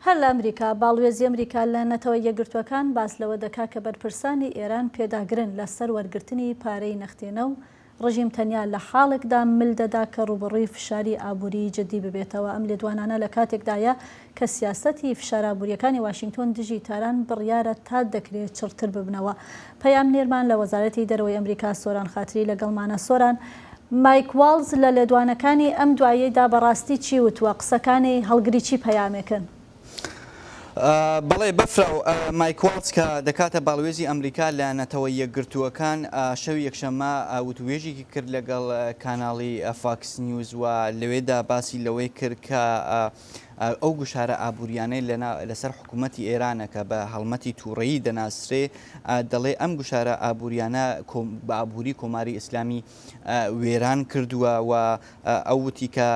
هەر لە ئەمریکا باڵوێزی ئەمریکا لە نەتەوە یەکگرتووەکان باس لەوە دەکا کە بەرپرسانی ئێران پێداگرن لەسەر وەرگرتنی پارەی نەختێنە و ڕژیم تەنیا لە حاڵێکدا مل دەدا کە ڕوبڕووی فشاری ئابووری جدی ببێتەوە. ئەم لێدوانانە لە کاتێکدایە کە سیاسەتی فشار ئابووریەکانی واشنگتۆن دژی تاران بڕیارە تا دەکرێت چڕتر ببنەوە. پەیامنێرمان لە وەزارەتی دەرەوەی ئەمریکا سۆران خاتری لەگەڵمانە. سۆران، مایک واڵز لە لێدوانەکانی ئەم دواییدا بەڕاستی چی وتووە؟ قسەکانی هەڵگری چی پەیامێکن؟ بەڵێ بەفرە مایک واڵز کە دەکاتە باڵوێزی ئەمریکا لە نەتەوە یەکگرتووەکان شەوی یەکشەممە وتوێژێکی کرد لەگەڵ کاناڵی فاکس نیوز و لەوێدا باسی لەوەی کرد کە ئەو گوشارە ئابووریانەی لەسەر حکوومەتی ئێرانە کە بە هەڵمەتی تووڕەیی دەناسرێ، دەڵێ ئەم گوشارە ئابووریانە بە ئابووری کۆماری ئیسلامی وێران کردووە و ئەو وتی کە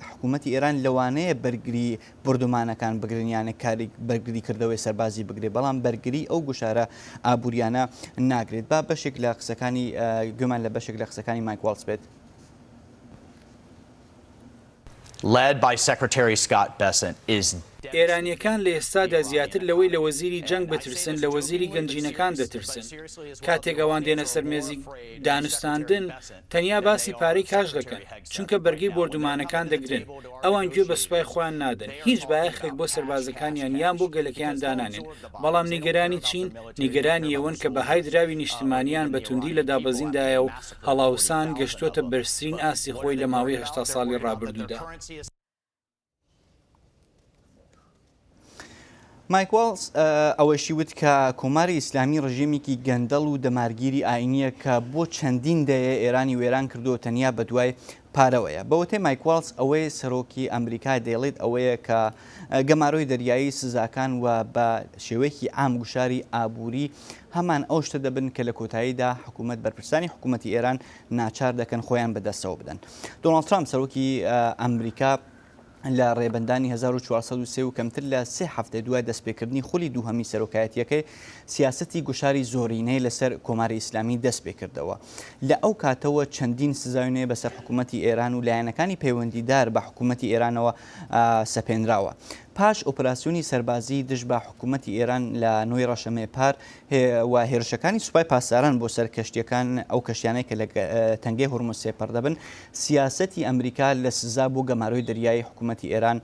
حکوومەتی ئێران لەوانەیە بەرگری بردومانەکان بگرنیانە کاری بەرگری کردەوەی سەربازی بگرێ، بەڵام بەرگری ئەو گوشارە ئابووریانە ناگرێت. با بەشێک لە قسەکانی گومان لە بەشێک لە قسەکانی مایک واڵز بێت. Led by Secretary Scott Bessent is ئێرانیەکان لە ئێستادا زیاتر لەوەی لە وەزیری جەنگ بترسن لە وەزیری گەنجینەکان دەترسن. کاتێک ئەوان دێنە سەر مێزی دانوستاندن تەنیا باسی پارەی کاش دەکەن، چونکە بەرگەی بردومانەکان دەگرن. ئەوان گوێ بە سوپای خۆیان نادەن، هیچ بایەخێک بۆ سەربازەکانیان یان بۆ گەلەکەیان دانانێن. بەڵام نیگەرانی چین نیگەرانی ئەوەن کە بەهای دراوی نیشتیمانیان بە توندی لە دابەزیندایە و هەڵاوسان گەشتوتە بەرزترین ئاسی خۆی لە ماوەی 80 ساڵی ڕابردوودا. مایک واڵز ئەوەشی وت کە کۆماری ئیسلامی ڕژیمێکی گەندەڵ و دەمارگیری ئاینیە کە بۆ چەندین دەیە ئێرانی وێران کردو تەنیا بە دوای پارەوەیە. بەوتەی مایک واڵز ئەوەی سەرۆکی ئەمریکا دەیڵێت ئەوەیە کە گەماڕۆی دەریایی سزاکان و بە شێوەیەکی عام گوشاری ئابووری هەمان ئەو شتە دەبن کە لە کۆتاییدا حکوومەت بەرپرسانی حکوومەتی ئێران ناچار دەکەن خۆیان بەدەستەوە بدەن. دۆناڵد ترامپ سەرۆکی ئەمریکا لە ڕێبەندانی 1403 و کەمتر لە 3 هەفتە دوای دەستپێکردنی خولی دووهەمی سەرۆکایەتیەکەی سیاسەتی گوشاری زۆرینەی لەسەر کۆماری ئیسلامی دەست پێ کردەوە. لە ئەو کاتەوە چەندین سزاوینەیە بەسەر حکوومەتی ئێران و لایەنەکانی پەیوەندیدار بە حکوومەتی ئێرانەوە سەپێنراوە. پاش ئۆپراسیۆنی سەربازی دژ بە حکوومەتی ئێران لە 9 ڕەشەمەی پار و هێرشەکانی سوپای پاسداران بۆ سەر کەشتیەکان ئەو کەشتیانەی کە لە تەنگەی هورموز سێپەر دەبن، سیاسەتی ئەمریکا لە سزا بۆ گەماڕۆی دەریایی حکوومەتی ئێران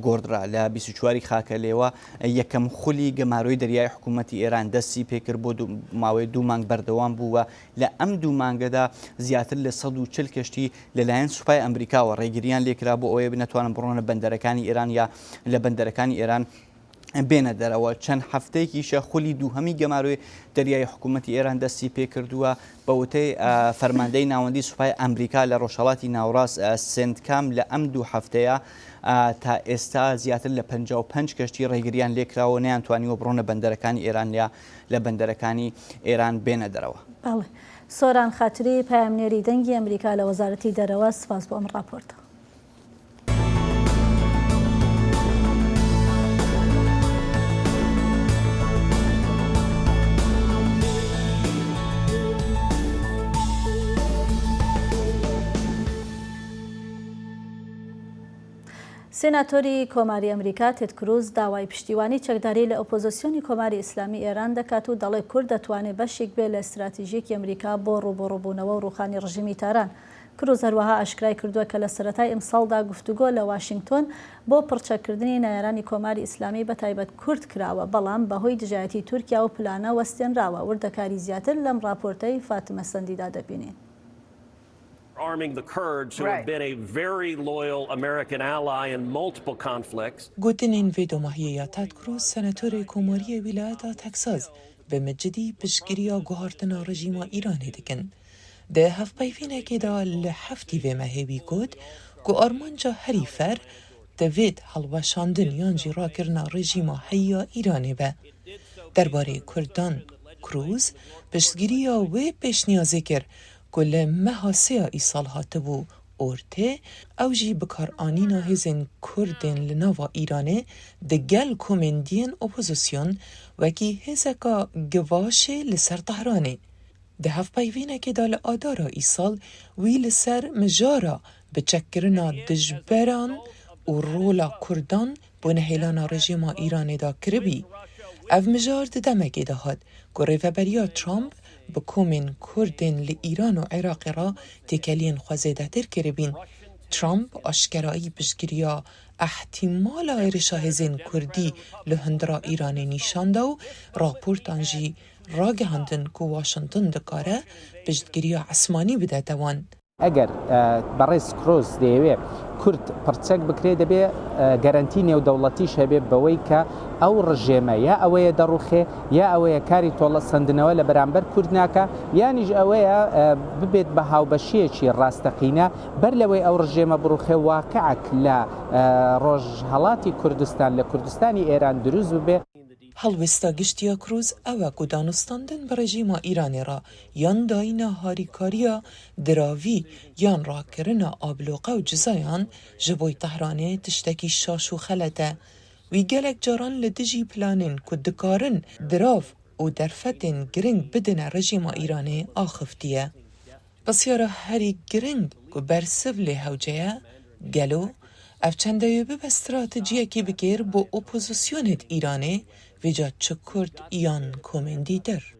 گۆڕدرا. لە 24 خاکە لێوە یەکەم خولی گەماڕۆی دەریایی حکوومەتی ئێران دەستی پێکرد بۆ ماوەی 2 مانگ بەردەوام بووە. لە ئەم 2 مانگەدا زیاتر لە 140 کەشتی لەلایەن سوپای ئەمریکاوە ڕێگریان لێکرا بۆ ئەوەیە نەتوانن بڕۆنە بەندەرەکانی ئێران یا لە بەندەرەکانی ئێران بێنە دەرەوە. چەند هەفتەیەکیشە خولی دووهەمی گەماڕۆی دەریایی حکوومەتی ئێران دەستی پێ کردووە بە وتەی فەرماندەی ناوەندی سوپای ئەمریکا لە ڕۆژهەڵاتی ناوڕاست سنتکام لە ئەم 2 هەفتەیە تا ئێستا زیاتر لە 55 کەشتی ڕێگریان لێکراوە نەیانتوانیوە بڕۆنە بەندەرەکانی ئێران یا لە بەندەرەکانی ئێران بێنە دەرەوە. سۆران خاتری پەیامنێری دەنگی ئەمریکا لە وەزارەتی دەرەوە، سپاس بۆ ئەم ڕاپۆرتە. سێناتۆری کۆماری ئەمریکا تێد کروز داوای پشتیوانی چەکداری لە ئۆپۆزیسیۆنی کۆماری ئیسلامی ئێران دەکات و دەڵێ کورد دەتوانێت بەشێک بێت لە استراتیژیەکی ئەمریکا بۆ ڕووبەڕووبوونەوە و ڕووخانی ڕژیمی تاران. کروز هەروەها ئاشکرای کردووە کە لە سەرەتای ئەمساڵدا گفتوگۆ لە واشنگتۆن بۆ پڕچەکردنی نایێرانی کۆماری ئیسلامی بە تایبەت کورد کراوە، بەڵام بەهۆی دژایەتی تورکیا و پلانە وەستێنراوە. وردەکاری زیاتر لەم ڕاپۆرتەی فاتمە سەندیدا دەبینین. arming the Kurds who have been a very loyal American ally in multiple conflicts. گوتنین ویدۆماهیەیە تاد کروز سەناتۆری کۆماریە ویلایەتە تەکساس بە مەجدی پشتگیریە گۆهارتنە ڕژیمە ئیرانی دەکەن. دە هەفپەیڤینێکێدا لە هەفتی وێمەهێوی گوت گو ئارمانجا هەری فەر دەوێت هەڵوەشاندن یانجی ڕاکردنا ڕژیمە هەیە ئیرانی بە. دەربارەی کوردان کروز پشتگیریە وێ پێشنیازی کرد گو لە مەها سێیا ئیساڵ هاتبوو ئۆرتێ ئەوژی بکارئانینا هێزên کوردên li nava Îranê di gel komendiyên opozîsyon wekî hêzeka givaşê li ser Tehranê. Di hevpeyvînekê da li adara îsal wî li ser mijara biçekkirina dijberan û rola Kurdan بۆ نەهێلانا ڕێژیما ئیرانێدا کربی. ئەڤ مژار دەمەکێ دەهات کە ڕێڤەبەریا ترامپ بە کۆمێن کوردên li ئیران û Iraqê re têkeliyên xwe zêdetir kiribîn. Trump aşkerayî piştgiriya ehtimala êrişa hêzên Kurdî li hindira Îranê nîşan da û raportan jî ragihandin ku Washington dikare piştgiriya esmanî bide dewan. ئەگەر بەڕێز کرۆز دەیەوێت کورد پرچەک بکرێ دەبێ گەرانتی نێودەوڵەتیش هەبێ بەوەی کە ئەو ڕژێمە یا ئەوەیە دەڕوخێ یا ئەوەیە کاری تۆڵە سندنەوە لە بەرامبەر کورد ناکە یانیش ئەوەیە ببێت بە هاوبەشیەکی ڕاستەقینە بەر لەوەی ئەو ڕژێمە بڕوخێ واقعک لە ڕۆژهەڵاتی کوردستان لە کوردستانی ئێران دروست ببێ. هەڵوێستا گشتیا کروز ئەوە ku danûstandin bi rejîma Îranê re yan dayîna harîkariya diravî yan rakirina abloqa û cizayan ji bo Tehranê tiştekî şaş û xelet e. Wî gelek caran li dijî planên ku dikarin dirav û derfetên giring bidine rejîma Îranê axiftiye. Pisyara herî giring ku bersiv lê hewce ye gelo ev çendeyê bibe stratejiyekî bikêr bo opozisyonê Îranê vêca çi Kurd yan komên dîtir.